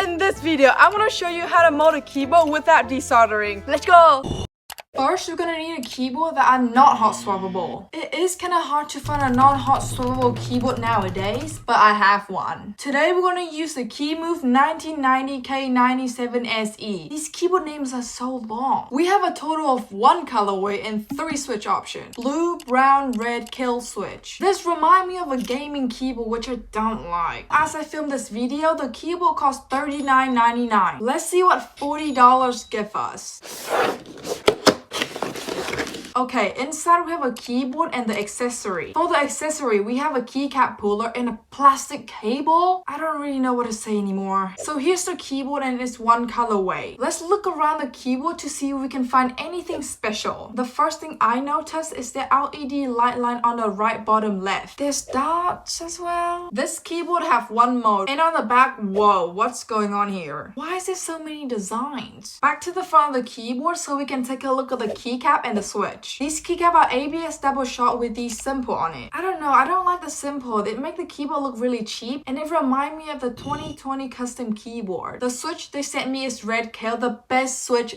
In this video, I'm gonna show you how to mold a keyboard without desoldering. Let's go! First, you're gonna need a keyboard that are not hot swappable. It is kinda hard to find a non-hot swappable keyboard nowadays, but I have one. Today, we're gonna use the Kemove 1990 K97 SE. These keyboard names are so long. We have a total of 1 colorway and 3 switch options. Blue, brown, red, kill switch. This reminds me of a gaming keyboard which I don't like. As I film this video, the keyboard costs $39.99. Let's see what $40 give us. Okay, inside we have a keyboard and the accessory. For the accessory, we have a keycap puller and a plastic cable. I don't really know what to say anymore. So here's the keyboard and it's 1 colorway. Let's look around the keyboard to see if we can find anything special. The first thing I noticed is the LED light line on the right bottom left. There's dots as well. This keyboard have 1 mode. And on the back, whoa, what's going on here? Why is there so many designs? Back to the front of the keyboard so we can take a look at the keycap and the switch. These keycaps are ABS double shot with these simple on it. I don't know, I don't like the simple. They make the keyboard look really cheap and it reminds me of the 2020 custom keyboard. The switch they sent me is red kale, the best switch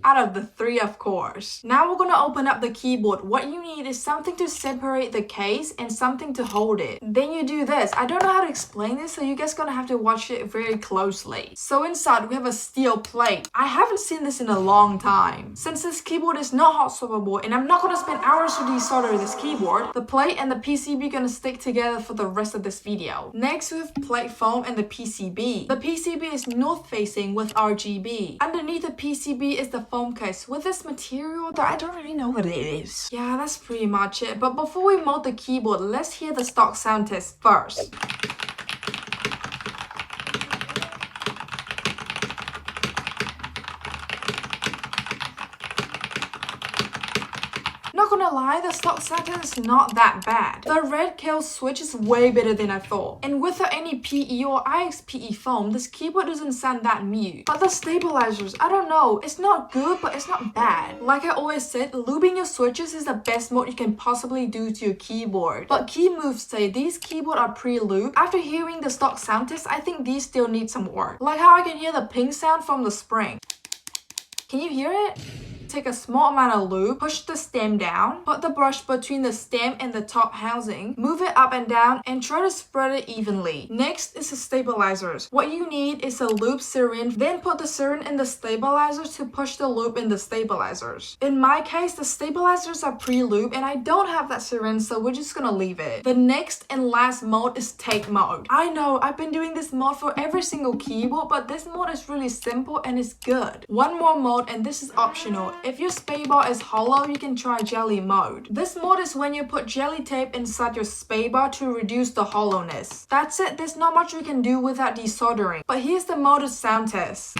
out of the 3, of course. Now we're gonna open up the keyboard. What you need is something to separate the case and something to hold it. Then you do this. I don't know how to explain this, so you guys gonna have to watch it very closely. So inside we have a steel plate. I haven't seen this in a long time. Since this keyboard is not hot swappable and I'm not gonna spend hours to desolder this keyboard, the plate and the PCB gonna stick together for the rest of this video. Next we have plate foam and the PCB. The PCB is north facing with RGB. Underneath the PCB is the foam case with this material that I don't really know what it is. Yeah, that's pretty much it. But before we mold the keyboard, let's hear the stock sound test first. Not gonna lie, the stock sound test is not that bad. The red kale switch is way better than I thought. And without any PE or IXPE foam, this keyboard doesn't sound that mute. But the stabilizers, I don't know, it's not good, but it's not bad. Like I always said, lubing your switches is the best mode you can possibly do to your keyboard. But Kemove say these keyboards are pre-lubed. After hearing the stock sound test, I think these still need some work. Like how I can hear the ping sound from the spring. Can you hear it? Take a small amount of lube, push the stem down, put the brush between the stem and the top housing, move it up and down, and try to spread it evenly. Next is the stabilizers. What you need is a lube syringe, then put the syringe in the stabilizers to push the lube in the stabilizers. In my case, the stabilizers are pre-lubed and I don't have that syringe, so we're just gonna leave it. The next and last mode is tape mode. I know, I've been doing this mode for every single keyboard, but this mode is really simple and it's good. One more mode and this is optional. If your spacebar is hollow, you can try jelly mode. This mode is when you put jelly tape inside your spacebar to reduce the hollowness. That's it, there's not much we can do without desoldering. But here's the motor sound test.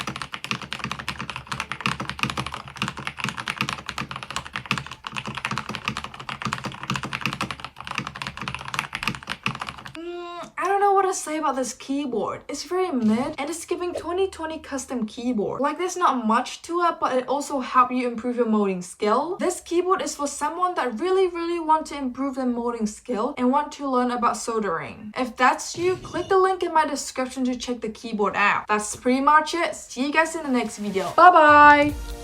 I don't know what to say about this keyboard. It's very mid and it's giving 2020 custom keyboard. Like there's not much to it, but it also helps you improve your molding skill. This keyboard is for someone that really want to improve their molding skill and want to learn about soldering. If that's you, click the link in my description to check the keyboard out. That's pretty much it. See you guys in the next video. Bye bye!